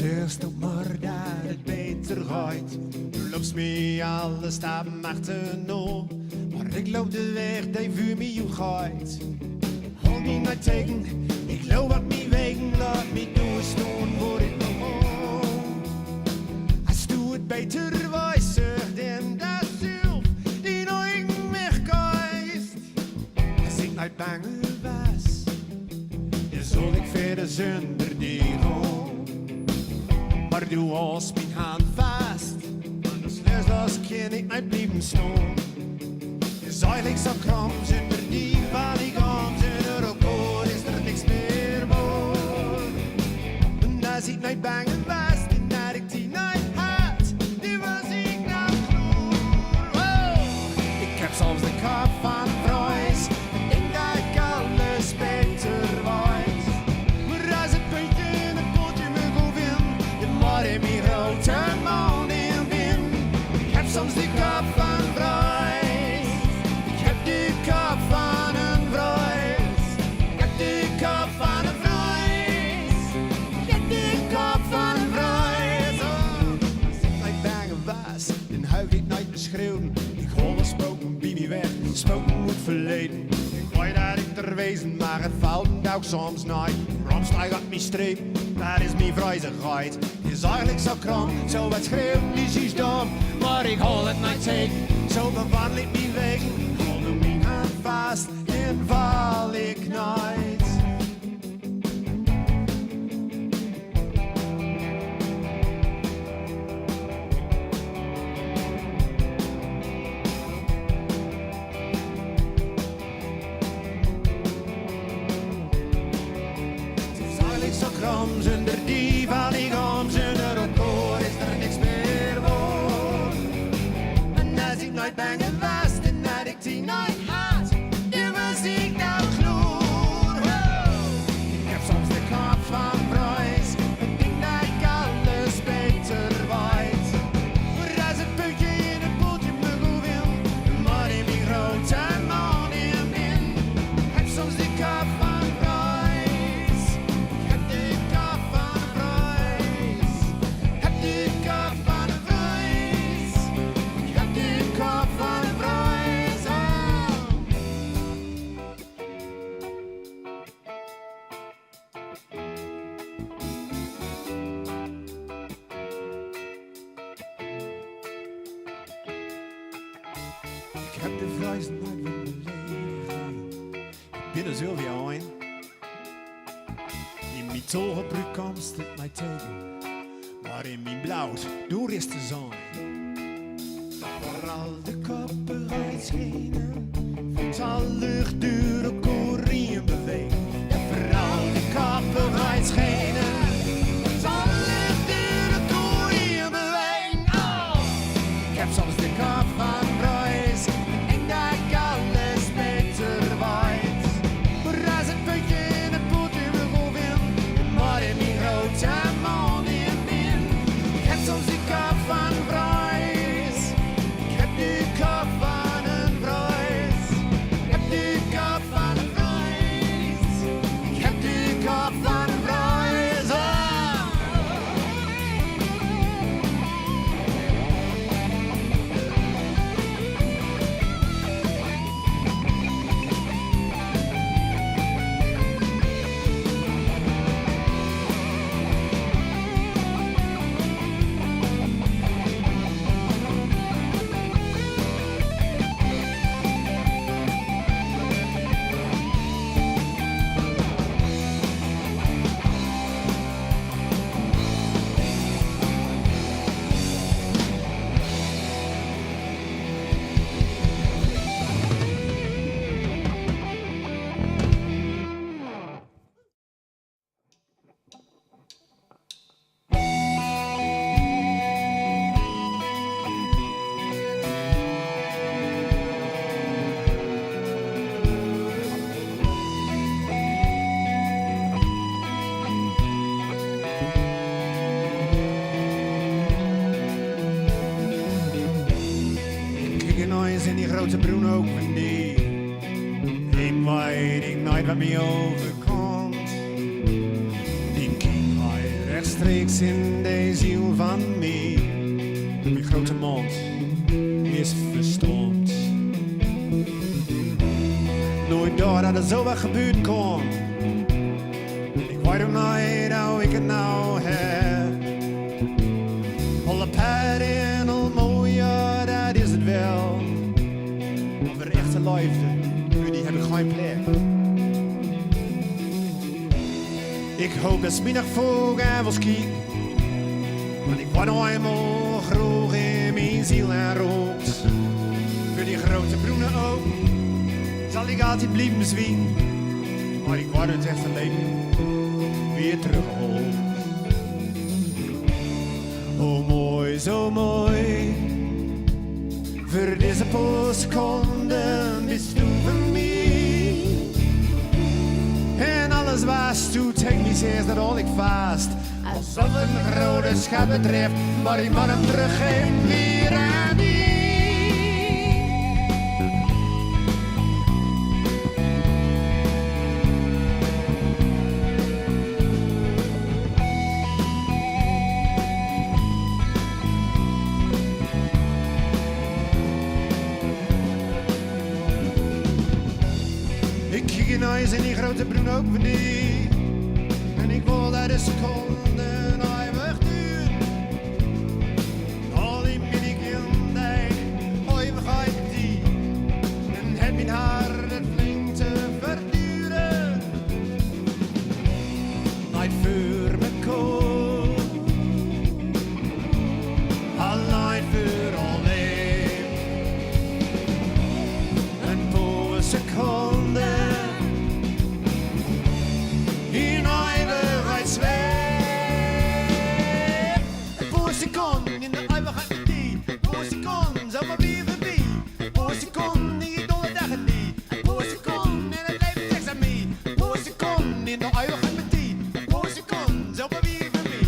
Zuerst op maar dat het beter gaat. Du loopt me alle stappen achterna. Maar ik loop de weg die voor mij gaat. Hou me niet tegen, ik loop op mijn wegen. Laat me doorstaan voor ik nog moet. Als du het beter weet, zeg dan dat zelf die nooit weggeist. Als ik niet bang was, dan zal ik verder zonder die gaan. Maar du hast mijn hand vast, anders los kan ik niet blijven staan. Je is eigenlijk zo kram, zonder die waar ik aan, zonder elkaar is er niks meer voor. En als ik niet bang was, dan had ik die niet had, die was ik niet gloer. Wow. Ik heb soms de kop van prijs, en denk dat ik alles beter weet. Maar als het puntje in het potje me goed vindt, dan moet ik me grote man in wind. Ik heb soms de kop van prijs, ik heb de kop van een prijs. Ik heb de kop van een prijs, ik heb de kop van een prijs. Oh. Als ik niet bang was, dan hou ik niet beschreeuwen. Ik hoor een spoken bij me weg, spoken moet verleden. Ik weet dat ik er wezen, maar het valt ook soms niet. Ramstijg op mijn streep, dat is mijn vrijzigheid. Het is eigenlijk zo kram, zo wat schreeuwen, die is dom. Maar ik hol het niet tegen, zo bewandel ik mijn wegen. Hou me mijn hand vast en val ik niet. Zo kram, zonder die val ik om, zonder elkaar is er niks meer voor. En als ik nooit bang was, dan had ik die nooit had, dan was ik nou gloer. Ik heb soms de kop van prijs, ik denk dat ik alles beter weet. Maar als het puntje in het potje me goed wil, dan moet ik mijn grote man in wind. Ik heb soms de kop van prijs, ik heb de kop van prijs, ik heb de kop van prijs, ik heb de kop van prijs. Oh. Ik heb de vrijheid nooit willen leven. Ik ben er zoveel een. In mijn torenbrug komt het mij tegen. Maar in mijn bloed door is te zijn. Vooral de koppen schenen. Voelt al lucht door elkaar in bewegen. Vooral de koppen schenen. Voelt al lucht door elkaar in bewegen. Oh. Ik heb soms de kop van prijs. En dat ik alles beter weet. Maar als het puntje in het potje me goed vindt, dan moet ik mijn grote man in wind. Ik heb soms de kop van prijs. Ik heb de kop van een prijs. Ik heb de kop van een prijs. Ik heb de kop van een prijs. Oh. In die grote broen ook van die. Ik weet niet wat mij overkomt. Die king hij rechtstreeks in de ziel van mij. Mijn grote mond is verstomd. Nooit door dat er zo wat gebeuren kon. Ik weet ook nooit hoe ik het nou heb. Alle paarden en al mooie, dat is het wel. Maar voor echte liefde, voor die heb ik geen plek. Ik hoop dat smiddag vroeg en wil skiën. Want ik word nog eenmaal groog in mijn ziel en rood. Voor die grote broenen ook, zal ik altijd blijven bezwieken. Maar ik word het echte leven weer teruggehaald. Oh mooi, zo mooi. Voor deze paar seconden bist du voor mij. En alles was toen technisch is, dat al ik vast. Alsof het een grote schat betreft, maar ik moet hem teruggeven weer aan die. Ik kijk in huis en die grote broen ook voor die. En ik wil dat de seconden eeuwig duren. Al die minikinderen, eeuwigheid die. En het mijn hart het flink te verduren. Nooit voor me koop. Alleen voor alleen. Een paar seconden. In de eeuwigheid met die, voor seconden, zomaar weer voorbij. Voor seconden, die dolle dagen die. Voor seconden, en het leven tekst aan mij. Voor seconden, in de eeuwigheid met die. Voor seconden, zomaar weer voorbij.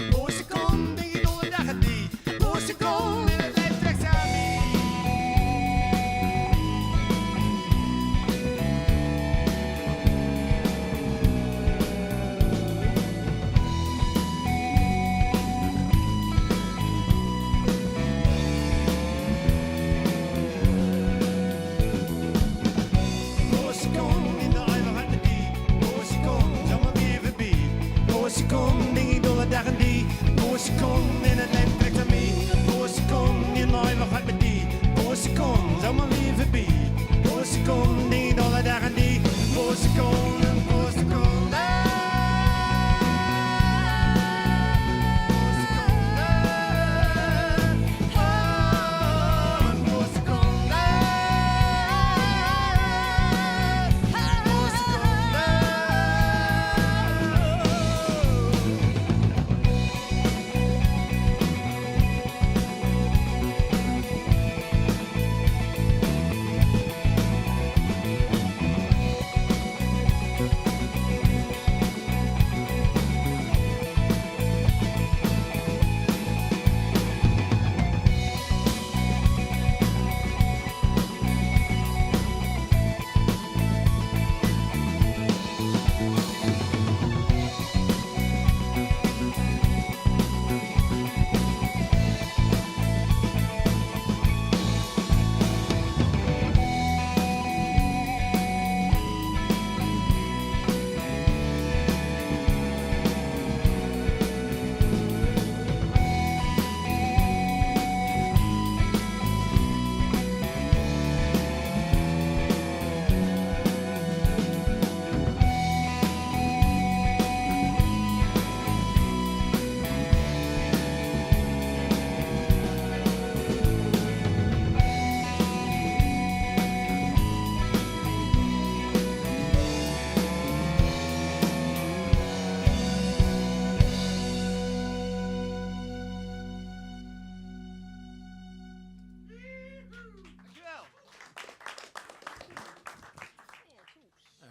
Voor seconden, die dolle dagen die. Voor seconden, en het leven tekst aan mij. Seconde, die dolle dagen die. Voor seconde in het leven trekt aan mij. Voor seconde in de eeuwigheid met die. Voor seconde, zomaar weer voorbij. Voor seconde, die dolle dagen die. Voor seconde, voor seconde.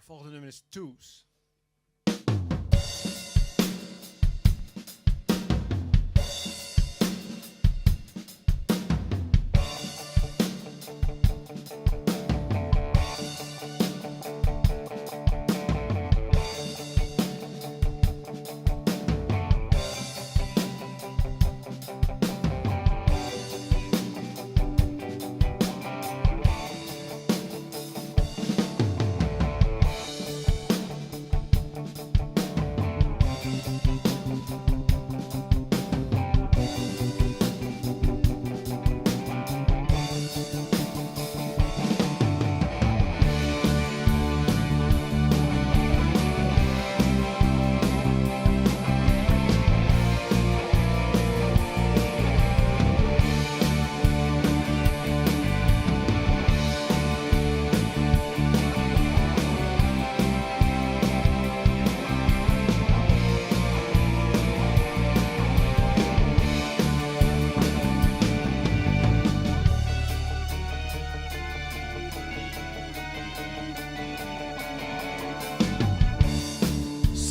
Volgende nummer is Toes.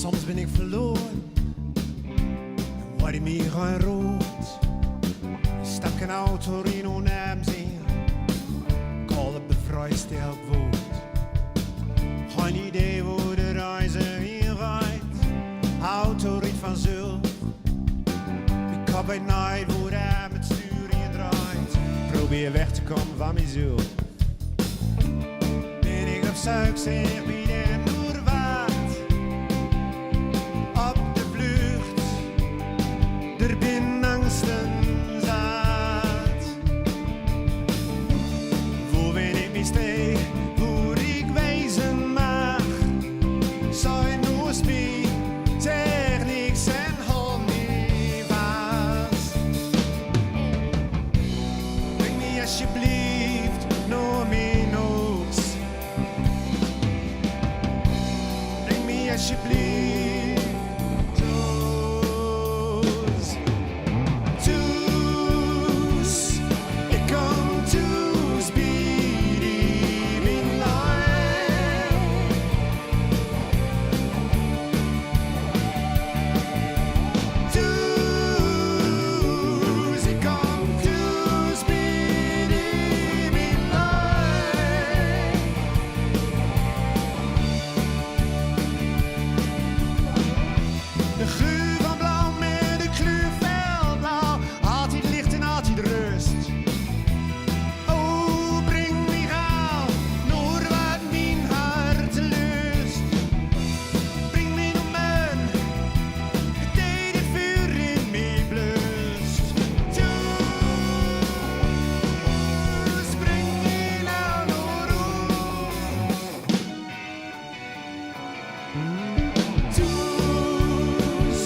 Soms ben ik verloren, dan word ik meer gaan rood. Stap een auto in onheim zien, call op de vrijstel woord. Geen idee hoe de reizen hier rijdt, auto rijdt vanzelf. Ik heb bij night hoe hij met stuur in draait. Probeer weg te komen van mezelf. Ben ik op zoek, zeg wie de Noorwaard. Op de vlucht, er bin angsten zat. Voor ben ik missteek, voor ik wezen mag. Zijn noos mij, zeg niks en hol niet vast. Breng me alsjeblieft naar mijn huis. Breng me alsjeblieft thuis. Thuis, ik kom thuis bij die mijn lijn. Thuis, ik kom thuis bij die mijn lijn. De geur van blauw met de kleur veldblauw, altijd licht en altijd rust. Oh, breng me gauw naar wat mijn hart lust. Breng me naar mijn gededen vuur in mij blust. Thuis, breng me nou naar huis. Thuis,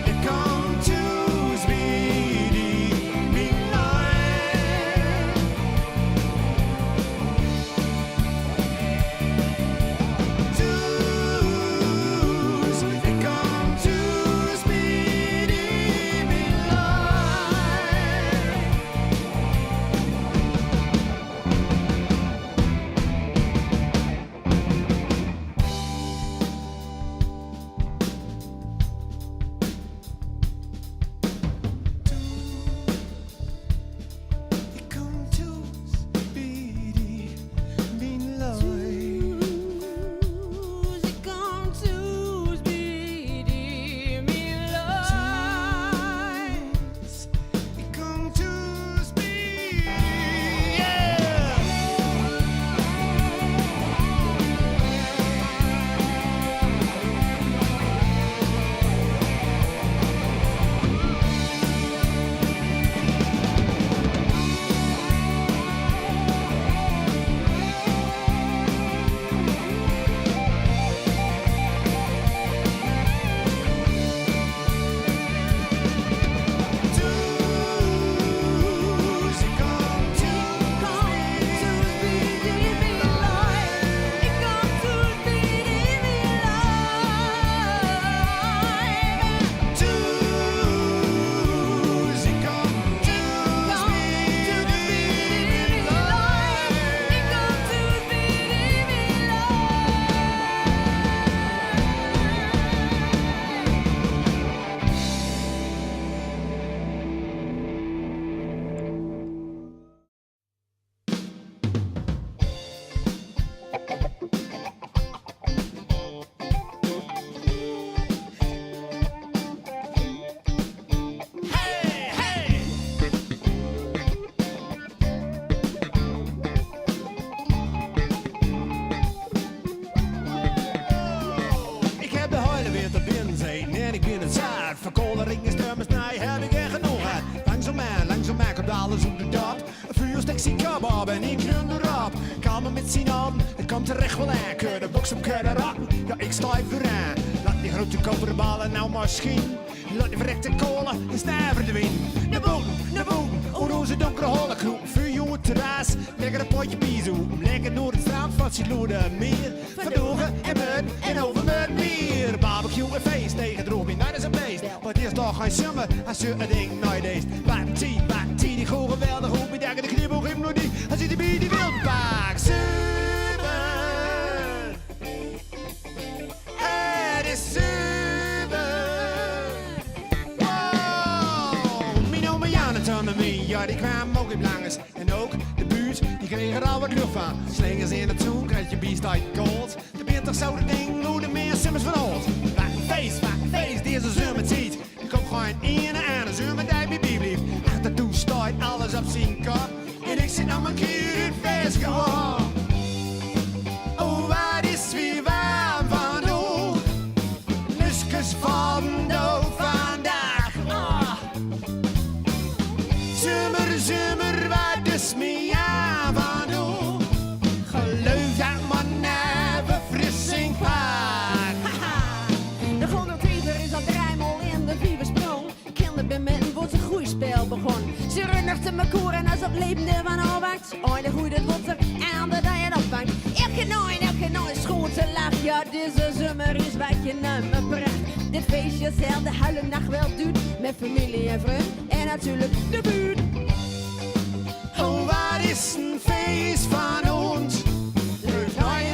ik kom thuis bij die mijn lijn. Thuis, ik kom thuis bij die mijn lijn. Ik kom thuis bij die mijn lijn. Ik kom thuis bij die mijn lijn. Ik kom thuis bij, yeah. Thuis, ik kom thuis bij die mijn lijn. Ik kom thuis bij die mijn lijn. Thuis, ik kom thuis bij die mijn lijn. Ik kom thuis bij die mijn Hey, hey. Ik heb de huilen weer te binnen zijn en ik ben het zaad. Verkoolering is de snij, heb ik er genoeg uit. Langzaam komt alles op de dap. Een vuurstek zie kebab en ik run erop. Kamer met zijn handen, het komt terecht wel aan. Keur de box op, keur de ratten, ja ik sta even aan. Laat die grote koperen ballen nou maar schieten. Laat die verrekte kolen en snij verdwijnen. Naar boven, over onze donkere holle kroeg. Vuur op het terras, lekker een potje piezo. Lekker door het strand van Sint-Loeden meer. Verdogen en mud en over met meer. Barbecue en feest, tegen droog bij dat is een beest. Maar het is toch geen summer als je een ding nooit deed. Wat een tea, die gewoon geweldig goed. Bij de knibbel, geef nog niet. Als je die bij die wildpaak super. Het is super. ja, die kwamen ook in langs. En ook de buurt, die kreeg er al wat lucht van. Slingers in de toe, krijg je biest uit gold. De bent toch zo de ding, hoe de meer simmers van ons. Wacht een feest, deze zomertijd. Ik kom gewoon in en een zomertijd bij Biblie. Achter toe staat alles op zijn kop. En ik zit aan mijn keer in feest gewoon. Oh, wat is wie warm van nu. Lusjes van de vandaag. Oh. Zomer, wat is mij aan van nu. Geloof dat man even frissing paard. De gondeltiever is al dreimal in de vierde sprong. Kinderen bemitten wordt een groeispel begon. Ze runnigten me koer en als op levende van afwacht. Ooit de goede wordt er aan de dat je opvangt. Elke nooit schoon te lach. Ja, deze zomer is wat je naar me bracht. Dit feestje zal de hele nacht wel duurt. Met familie en vriend en natuurlijk de buurt. Oh, wat is een feest van ons. Leuk nooit